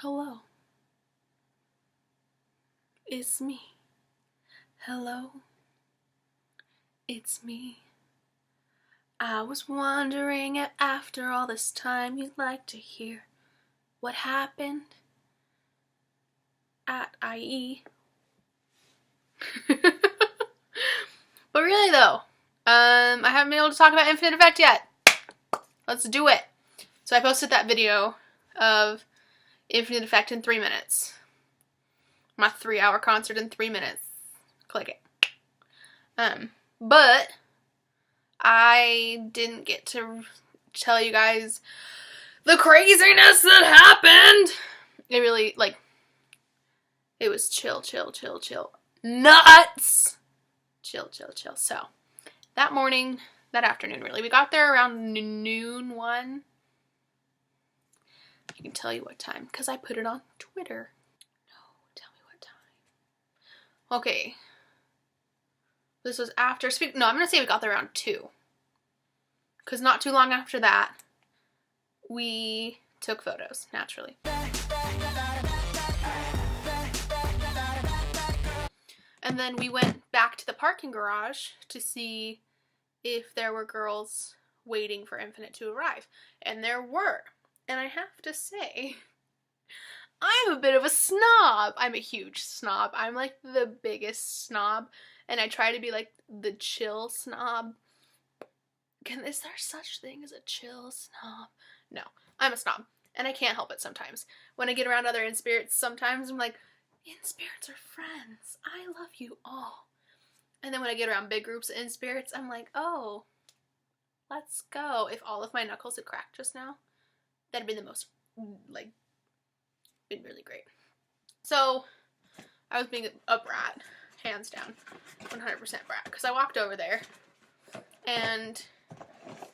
Hello. It's me. Hello. It's me. I was wondering if after all this time you'd like to hear what happened at IE. But really though, I haven't been able to talk about Infinite Effect yet. Let's do it. So I posted that video of Infinite Effect in 3 minutes. My 3-hour concert in 3 minutes. Click it. But I didn't get to tell you guys the craziness that happened. It really, it was chill. Nuts! Chill. So, that afternoon really, we got there around noon 1. I can tell you what time, because I put it on Twitter. No, tell me what time. Okay. This was after, no, I'm going to say we got there around 2. Because not too long after that, we took photos, naturally. And then we went back to the parking garage to see if there were girls waiting for Infinite to arrive. And there were. And I have to say, I'm a bit of a snob. I'm a huge snob. I'm like the biggest snob. And I try to be like the chill snob. Is there such thing as a chill snob? No, I'm a snob. And I can't help it sometimes. When I get around other in-spirits, sometimes I'm like, in-spirits are friends. I love you all. And then when I get around big groups of in-spirits, I'm like, oh, let's go. If all of my knuckles had cracked just now, that'd been the most, been really great. So, I was being a brat, hands down, 100% brat, because I walked over there, and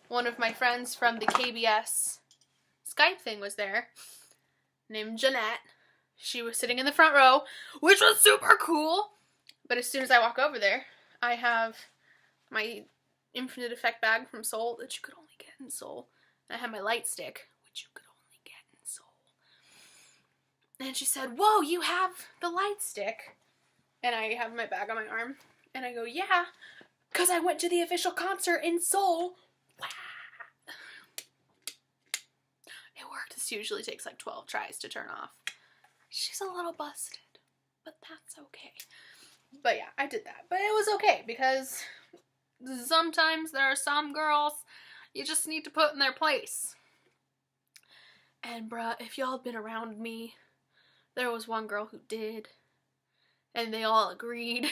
one of my friends from the KBS Skype thing was there, named Jeanette. She was sitting in the front row, which was super cool, but as soon as I walk over there, I have my Infinite Effect bag from Seoul that you could only get in Seoul, and I have my light stick, which you could only get in Seoul. And she said, whoa, you have the light stick. And I have my bag on my arm. And I go, yeah, because I went to the official concert in Seoul. Wow. It worked. This usually takes like 12 tries to turn off. She's a little busted, but that's okay. But yeah, I did that. But it was okay, because sometimes there are some girls you just need to put in their place. And bruh, if y'all had been around me, there was one girl who did. And they all agreed.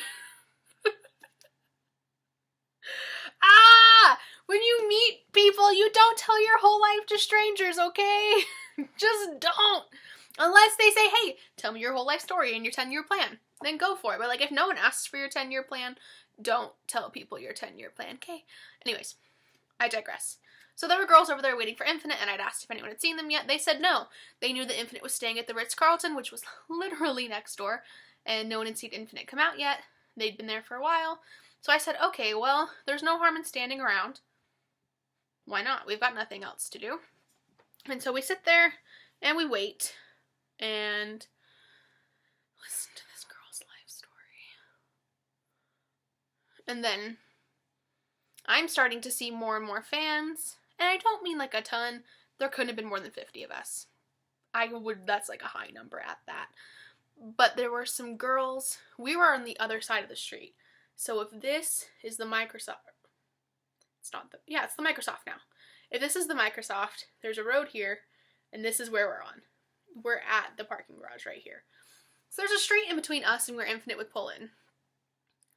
When you meet people, you don't tell your whole life to strangers, okay? Just don't. Unless they say, hey, tell me your whole life story and your 10-year plan. Then go for it. But if no one asks for your 10-year plan, don't tell people your 10-year plan, okay? Anyways, I digress. So there were girls over there waiting for Infinite, and I'd asked if anyone had seen them yet. They said no. They knew that Infinite was staying at the Ritz-Carlton, which was literally next door, and no one had seen Infinite come out yet. They'd been there for a while. So I said, okay, well, there's no harm in standing around. Why not? We've got nothing else to do. And so we sit there, and we wait, and listen to this girl's life story. And then I'm starting to see more and more fans, and I don't mean like a ton. There couldn't have been more than 50 of us. That's like a high number at that. But there were some girls. We were on the other side of the street. So if this is the Microsoft, it's the Microsoft now. If this is the Microsoft, there's a road here, and this is where we're on. We're at the parking garage right here. So there's a street in between us and where Infinite would pull in.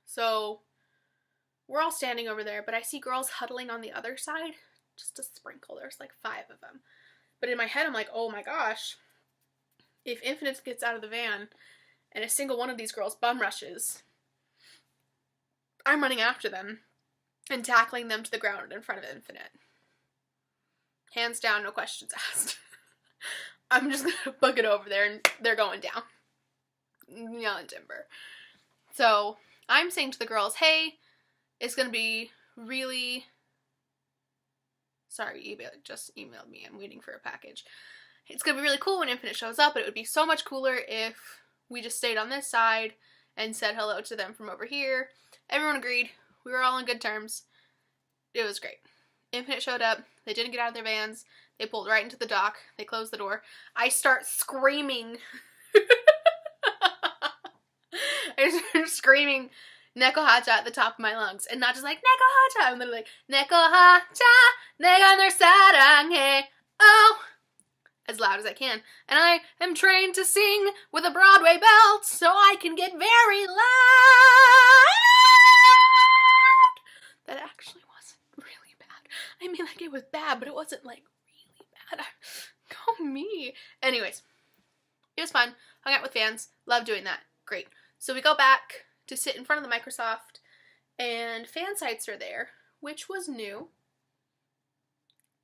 So we're all standing over there, but I see girls huddling on the other side. Just a sprinkle. There's like 5 of them. But in my head, I'm like, oh my gosh. If Infinite gets out of the van and a single one of these girls bum rushes, I'm running after them and tackling them to the ground in front of Infinite. Hands down, no questions asked. I'm just gonna book it over there and they're going down. Yelling timber. So I'm saying to the girls, hey, it's gonna be really... Sorry, eBay just emailed me. I'm waiting for a package. it's gonna be really cool when Infinite shows up, but it would be so much cooler if we just stayed on this side and said hello to them from over here. Everyone agreed. We were all on good terms. It was great. Infinite showed up. They didn't get out of their vans. They pulled right into the dock. They closed the door. I start screaming. I started screaming Neko Hacha at the top of my lungs. And not just like, Neko Hacha. I'm literally like, Neko Hacha, 내가 널 사랑해. Oh. As loud as I can. And I am trained to sing with a Broadway belt, so I can get very loud. That actually wasn't really bad. I mean, like, it was bad, but it wasn't, like, really bad. Go me. Anyways, it was fun. Hung out with fans. Love doing that. Great. So we go back to sit in front of the Microsoft, and fan sites are there, which was new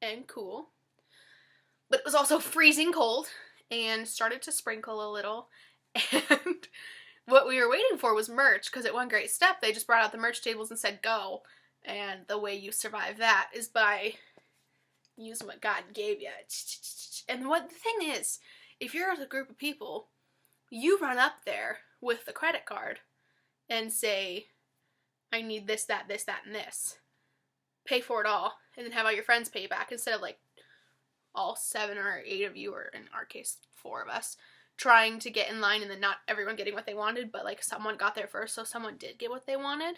and cool. But it was also freezing cold and started to sprinkle a little. And what we were waiting for was merch, because at One Great Step, they just brought out the merch tables and said, go. And the way you survive that is by using what God gave you. And what the thing is, if you're a group of people, you run up there with the credit card and say, I need this, that, and this. Pay for it all, and then have all your friends pay back instead of like all 7 or 8 of you, or in our case 4 of us, trying to get in line and then not everyone getting what they wanted, but like someone got there first, so someone did get what they wanted.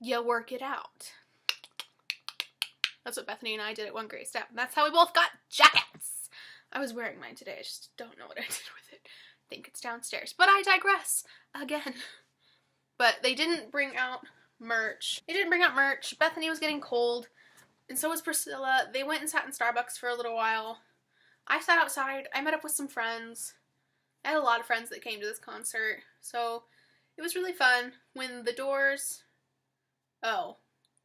You work it out. That's what Bethany and I did at One Great Step. And that's how we both got jackets. I was wearing mine today. I just don't know what I did with it. I think it's downstairs. But I digress again. But they didn't bring out merch. Bethany was getting cold. And so was Priscilla. They went and sat in Starbucks for a little while. I sat outside. I met up with some friends. I had a lot of friends that came to this concert. So it was really fun. When the doors... Oh,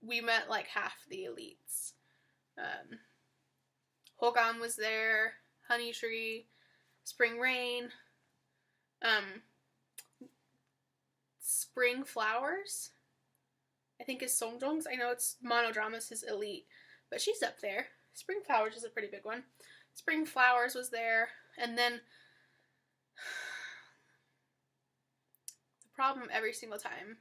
we met like half the elites. Hogan was there. Honey Tree. Spring Rain. Spring Flowers, I think is Songjong's. I know it's Monodrama's his elite, but she's up there. Spring Flowers is a pretty big one. Spring Flowers was there, and then the problem every single time.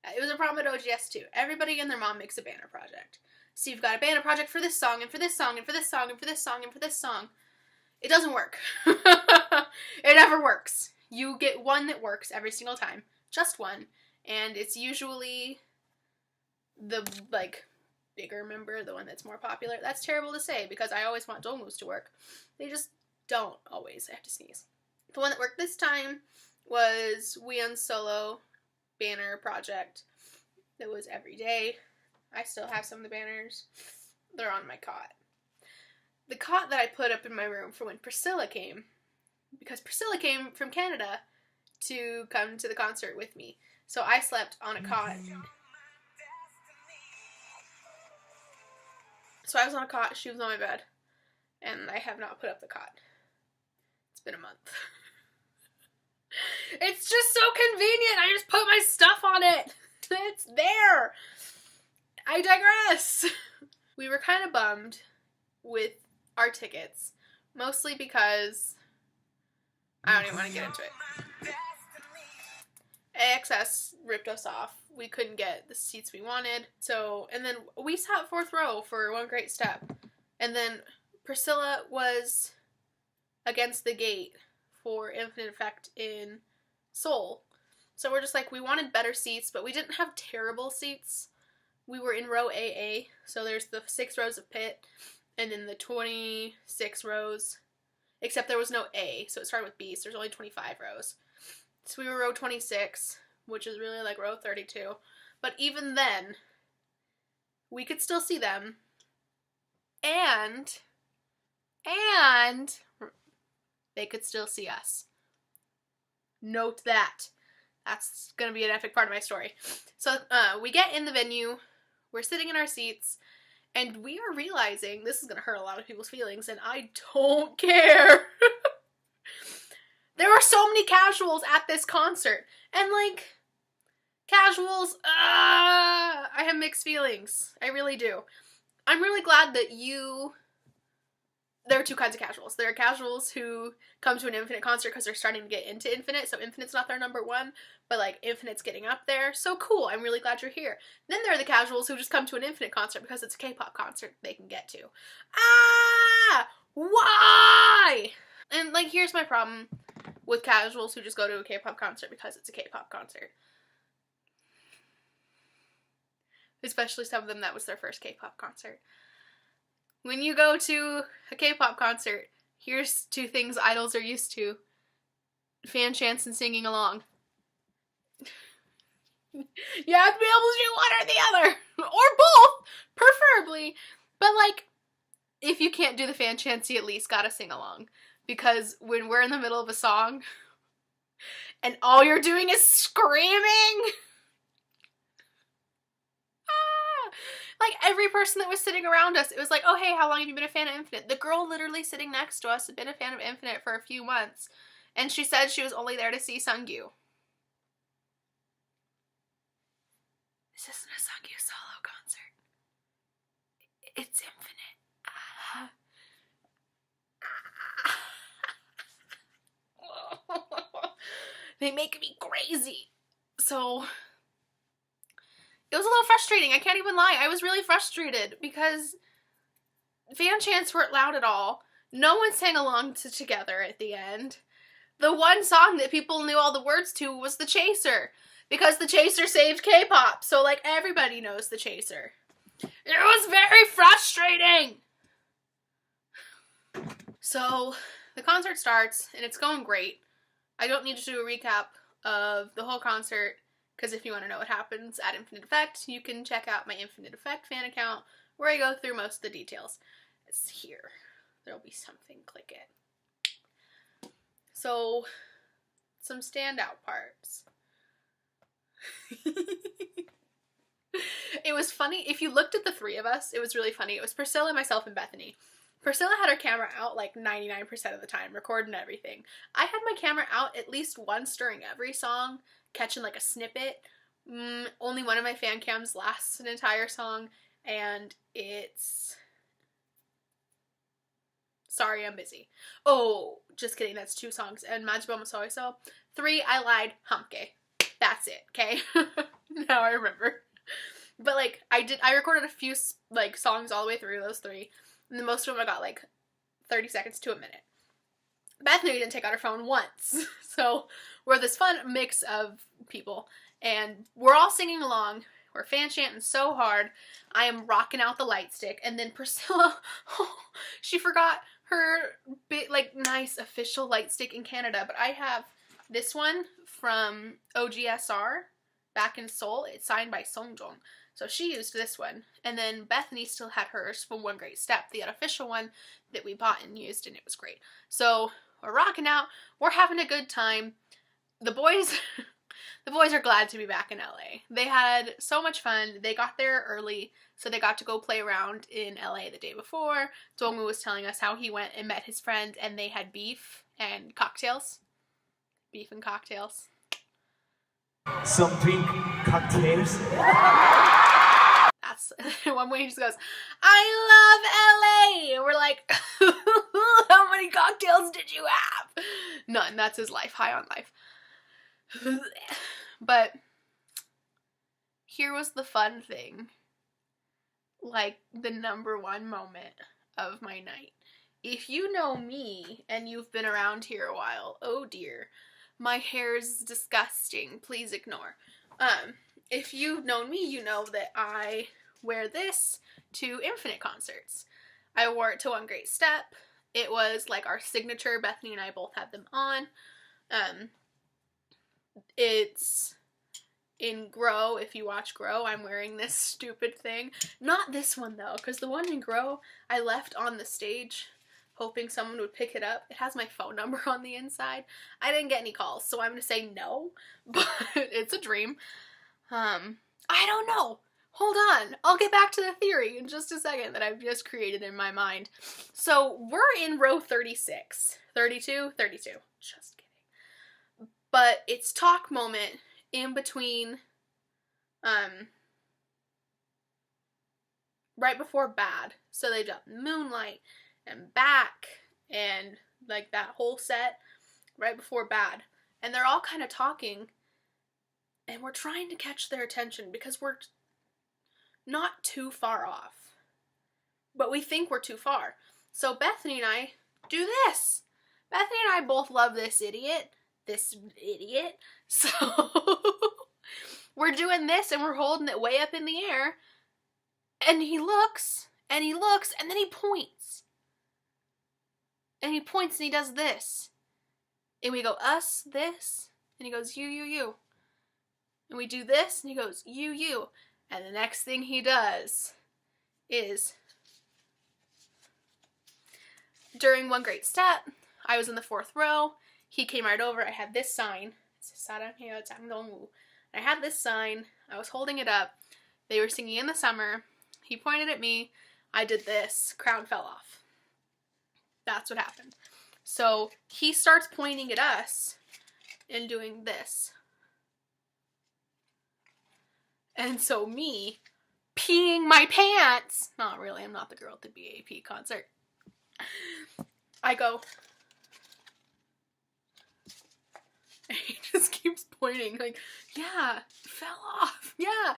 It was a problem at OGS too. Everybody and their mom makes a banner project. So you've got a banner project for this song, and for this song, and for this song, and for this song, and for this song. It doesn't work. It never works. You get one that works every single time. Just one. And it's usually the, like, bigger member, the one that's more popular. That's terrible to say, because I always want Dongwoo's to work. They just don't always. I have to sneeze. The one that worked this time was Wion's solo banner project. That was every day. I still have some of the banners. They're on my cot. The cot that I put up in my room for when Priscilla came, because Priscilla came from Canada to come to the concert with me. So I slept on a cot. So I was on a cot, she was on my bed, and I have not put up the cot. It's been a month. It's just so convenient. I just put my stuff on it. It's there. I digress. We were kind of bummed with our tickets, mostly because I don't even want to get into it. AXS ripped us off. We couldn't get the seats we wanted. So, and then we sat 4th row for One Great Step. And then Priscilla was against the gate for Infinite Effect in Seoul. So we're just like, we wanted better seats, but we didn't have terrible seats. We were in row AA, so there's the 6 rows of pit, and then the 26 rows, except there was no A, so it started with B, so there's only 25 rows. So we were row 26, which is really like row 32, but even then, we could still see them, and they could still see us. Note that. That's gonna be an epic part of my story. So, we get in the venue, we're sitting in our seats, and we are realizing, this is gonna hurt a lot of people's feelings, and I don't care. There were so many casuals at this concert, and like, casuals, I have mixed feelings. I really do. I'm really glad that you there are two kinds of casuals. There are casuals who come to an Infinite concert because they're starting to get into Infinite, so Infinite's not their number one, but like Infinite's getting up there. So cool, I'm really glad you're here. Then there are the casuals who just come to an Infinite concert because it's a K-pop concert they can get to. Ah! Why? And like, here's my problem with casuals who just go to a K-pop concert because it's a K-pop concert. Especially some of them that was their first K-pop concert. When you go to a K-pop concert, here's two things idols are used to. Fan chants and singing along. You have to be able to do one or the other. Or both, preferably. But like, if you can't do the fan chants, you at least gotta sing along. Because when we're in the middle of a song, and all you're doing is screaming... Like, every person that was sitting around us, it was like, oh, hey, how long have you been a fan of Infinite? The girl literally sitting next to us had been a fan of Infinite for a few months. And she said she was only there to see Sungyu. This isn't a Sungyu solo concert. It's Infinite. They make me crazy. So... it was a little frustrating, I can't even lie. I was really frustrated because fan chants weren't loud at all. No one sang along to Together at the end. The one song that people knew all the words to was The Chaser. Because The Chaser saved K-pop, so like everybody knows The Chaser. It was very frustrating! So, the concert starts, and it's going great. I don't need to do a recap of the whole concert. Because if you want to know what happens at Infinite Effect, you can check out my Infinite Effect fan account where I go through most of the details. It's here. There'll be something, click it. So, some standout parts. It was funny. If you looked at the three of us, it was really funny. It was Priscilla, myself, and Bethany. Priscilla had her camera out like 99% of the time, recording everything. I had my camera out at least once during every song, catching like a snippet. Only one of my fan cams lasts an entire song, and it's... Sorry, I'm busy. Oh, just kidding, that's 2 songs. And Majibo Masoiso. 3, I lied, Hamke. That's it, okay? Now I remember. But like, I recorded a few like songs all the way through those 3. And the most of them I got like 30 seconds to a minute. Bethany didn't take out her phone once. So we're this fun mix of people. And we're all singing along. We're fan chanting so hard. I am rocking out the light stick. And then Priscilla, she forgot her big, like, nice official light stick in Canada. But I have this one from OGSR back in Seoul. It's signed by Songjong. So she used this one. And then Bethany still had hers from One Great Step, the unofficial one that we bought and used, and it was great. So we're rocking out. We're having a good time. The boys... The boys are glad to be back in LA. They had so much fun. They got there early, so they got to go play around in LA the day before. Dongwoo was telling us how he went and met his friend, and they had beef and cocktails. Beef and cocktails. Some drink cocktails. That's one way he just goes, I love LA! And we're like, how many cocktails did you have? None. That's his life. High on life. But here was the fun thing, like the #1 moment of my night. If you know me and you've been around here a while, oh dear, my hair's disgusting, please ignore. If you've known me, you know that I wear this to Infinite concerts. I wore it to One Great Step. It was like our signature. Bethany and I both had them on. It's in Grow. If you watch Grow, I'm wearing this stupid thing. Not this one though, because the one in Grow I left on the stage hoping someone would pick it up. It has my phone number on the inside. I didn't get any calls, so I'm gonna say no, but it's a dream. I don't know. Hold on. I'll get back to the theory in just a second that I've just created in my mind. So we're in row 36. 32? 32. Just kidding. But it's talk moment in between, right before Bad. So they dropped Moonlight and Back and like that whole set right before Bad. And they're all kind of talking, and we're trying to catch their attention because we're not too far off. But we think we're too far. So Bethany and I do this. Bethany and I both love this idiot. So we're doing this and we're holding it way up in the air. And he looks, and he looks, and then he points. And he points and he does this. And we go, us, this. And he goes, you. And we do this, and he goes, you. And the next thing he does is, during One Great Step, I was in the 4th row. He came right over. I had this sign. Dongwoo. I had this sign. I was holding it up. They were singing In the Summer. He pointed at me. I did this. Crown fell off. That's what happened. So he starts pointing at us and doing this. And so me peeing my pants. Not really. I'm not the girl at the BAP concert. I go. And he just keeps pointing like, yeah, fell off. Yeah.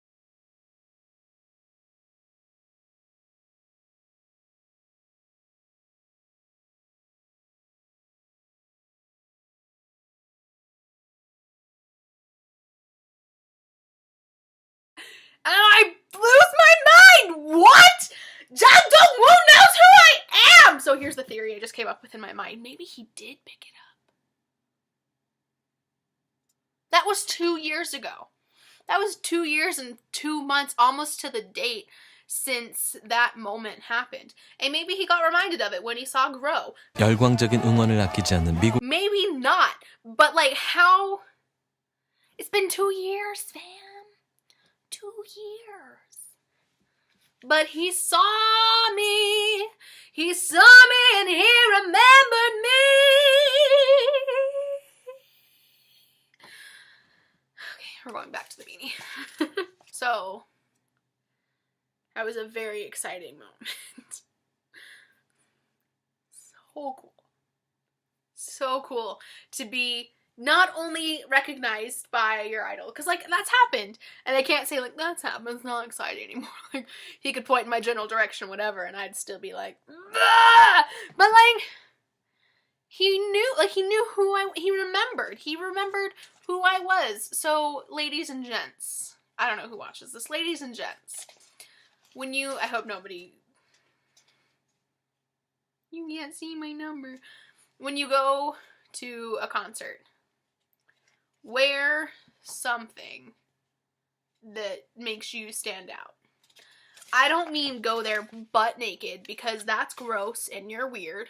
And I lose my mind! What? Dongwoo knows who I am! So here's the theory I just came up with in my mind. Maybe he did pick it up. That was 2 years ago. That was 2 years and 2 months, almost to the date, since that moment happened. And maybe he got reminded of it when he saw Grow. 열광적인 응원을 아끼지 않는 미국. Maybe not. But like how... It's been 2 years, fam. 2 years. But he saw me. He saw me and he remembered me. Okay, we're going back to the beanie. So, that was a very exciting moment. So cool. So cool to be not only recognized by your idol, because like that's happened, and I can't say like that's happened, it's not exciting anymore. Like he could point in my general direction, whatever, and I'd still be like, ah! But like he knew who he remembered who I was. So ladies and gents, I don't know who watches this, ladies and gents, when I hope nobody, you can't see my number, when you go to a concert, wear something that makes you stand out. I don't mean go there butt naked because that's gross and you're weird,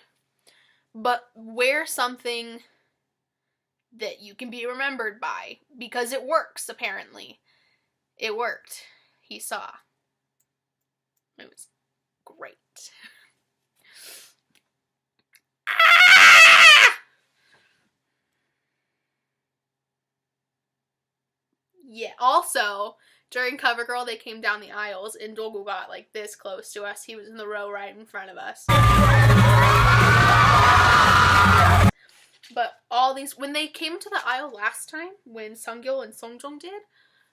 but wear something that you can be remembered by because it works, apparently. It worked. He saw. It was great. Yeah, also, during CoverGirl, they came down the aisles, and Dongwoo got, like, this close to us. He was in the row right in front of us. But all these, when they came to the aisle last time, when Sunggil and Songjong did,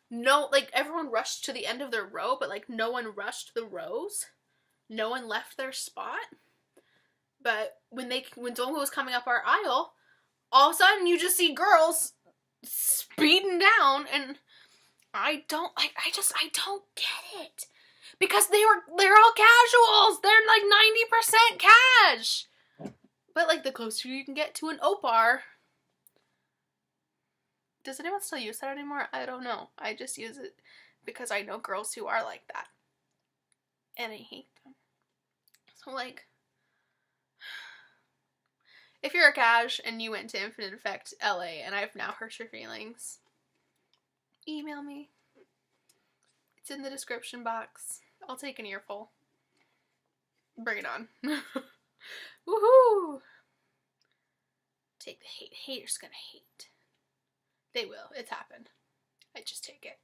no, like, everyone rushed to the end of their row, but, like, no one rushed the rows. No one left their spot. But when Dongwoo was coming up our aisle, all of a sudden, you just see girls speeding down, and I don't get it. Because they're all casuals. They're like 90% cash. But like the closer you can get to an opar. Does anyone still use that anymore? I don't know. I just use it because I know girls who are like that. And I hate them. So like, if you're a cash and you went to Infinite Effect LA and I've now hurt your feelings, email me. It's in the description box. I'll take an earful. Bring it on. Woohoo! Take the hate. Haters gonna hate. They will. It's happened. I just take it.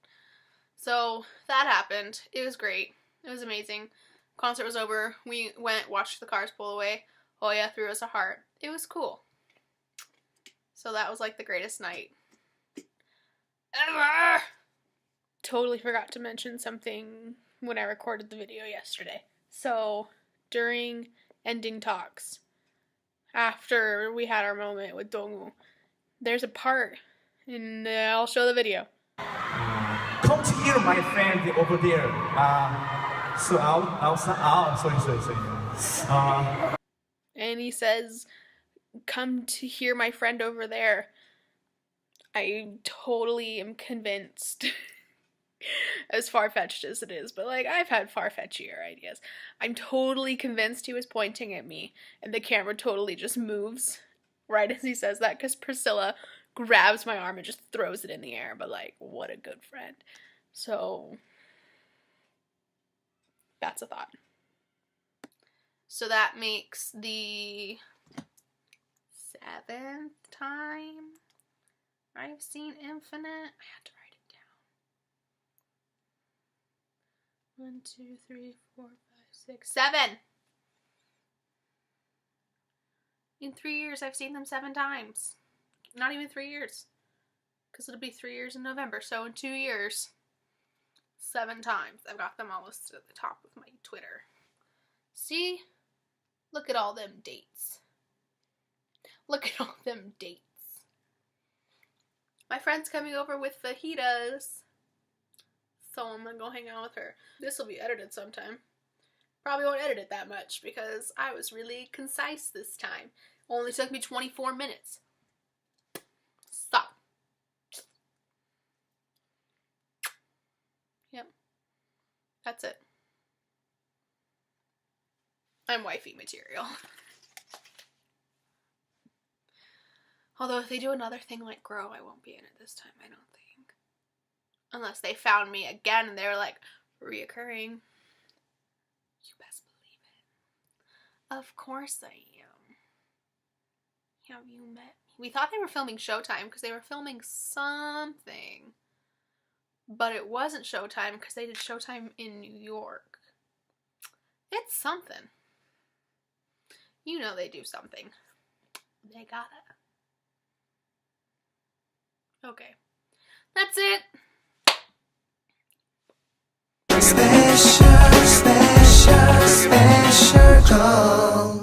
So that happened. It was great. It was amazing. Concert was over. We went, watched the cars pull away. Hoya threw us a heart. It was cool. So that was like the greatest night ever. Totally forgot to mention something when I recorded the video yesterday. So during ending talks, after we had our moment with Dongwoo, there's a part, and I'll show the video. Come to hear my friend over there. So sorry. And he says, come to hear my friend over there. I totally am convinced, as far-fetched as it is, but like, I've had far-fetchier ideas. I'm totally convinced he was pointing at me, and the camera totally just moves right as he says that, because Priscilla grabs my arm and just throws it in the air, but like, what a good friend. So, that's a thought. So that makes the 7th time I've seen Infinite. I had to write it down. 1, 2, 3, 4, 5, 6, 7. In 3 years, I've seen them 7 times. Not even 3 years. Because it'll be 3 years in November. So in 2 years, 7 times. I've got them all listed at the top of my Twitter. See? Look at all them dates. Look at all them dates. My friend's coming over with fajitas, so I'm gonna go hang out with her. This will be edited sometime. Probably won't edit it that much because I was really concise this time. Only took me 24 minutes. Stop. Yep. That's it. I'm wifey material. Although if they do another thing like Grow, I won't be in it this time, I don't think. Unless they found me again and they were like, reoccurring. You best believe it. Of course I am. Have you met me? We thought they were filming Showtime because they were filming something. But it wasn't Showtime because they did Showtime in New York. It's something. You know they do something. They got it. Okay. That's it. Special, special, special call.